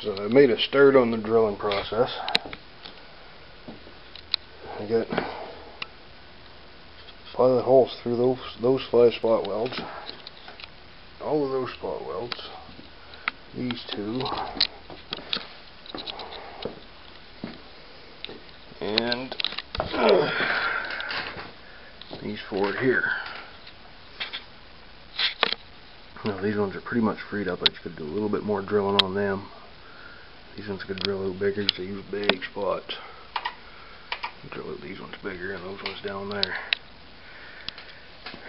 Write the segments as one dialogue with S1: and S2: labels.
S1: So I made a start on the drilling process. I got pilot holes through those 5 spot welds, all of those spot welds, these 2, and these 4 here. Now these ones are pretty much freed up. I just could do a little bit more drilling on them. These ones could drill a little bigger because they use big spots. Drill out these ones bigger and those ones down there.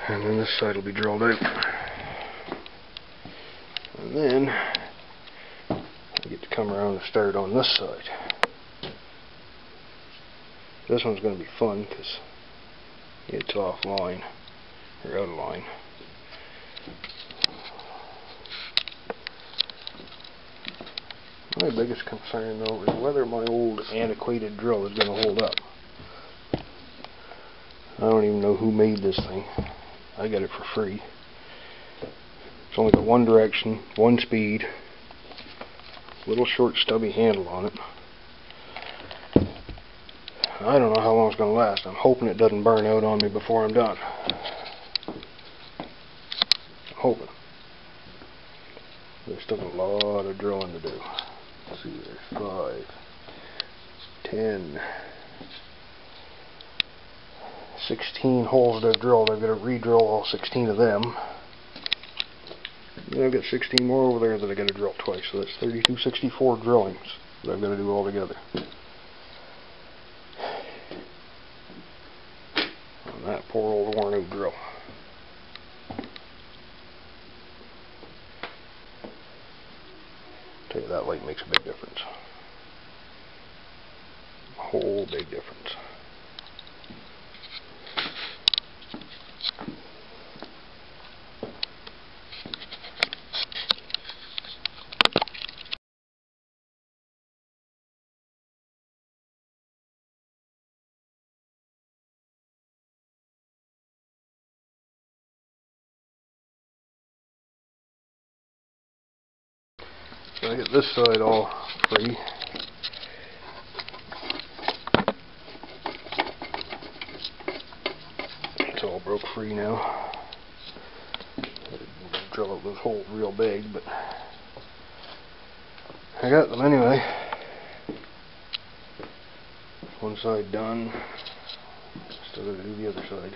S1: And then this side will be drilled out. And then I get to come around and start on this side. This one's going to be fun because it's offline, or out of line. My biggest concern though is whether my old antiquated drill is going to hold up. I don't even know who made this thing. I got it for free. It's only got one direction, one speed, little short stubby handle on it. I don't know how long it's going to last. I'm hoping it doesn't burn out on me before I'm done. I'm hoping. There's still a lot of drilling to do. Let's see, there's 5, 10, 16 holes that I've drilled. I've got to re-drill all 16 of them. Then I've got 16 more over there that I've got to drill twice, so that's 32, 64 drillings that I've got to do all together. On that poor old worn out drill. I'll tell you, that light makes a big difference. A whole big difference. So I get this side all free. It's all broke free now. Drill out those holes real big, but I got them anyway. One side done. Still got to do the other side.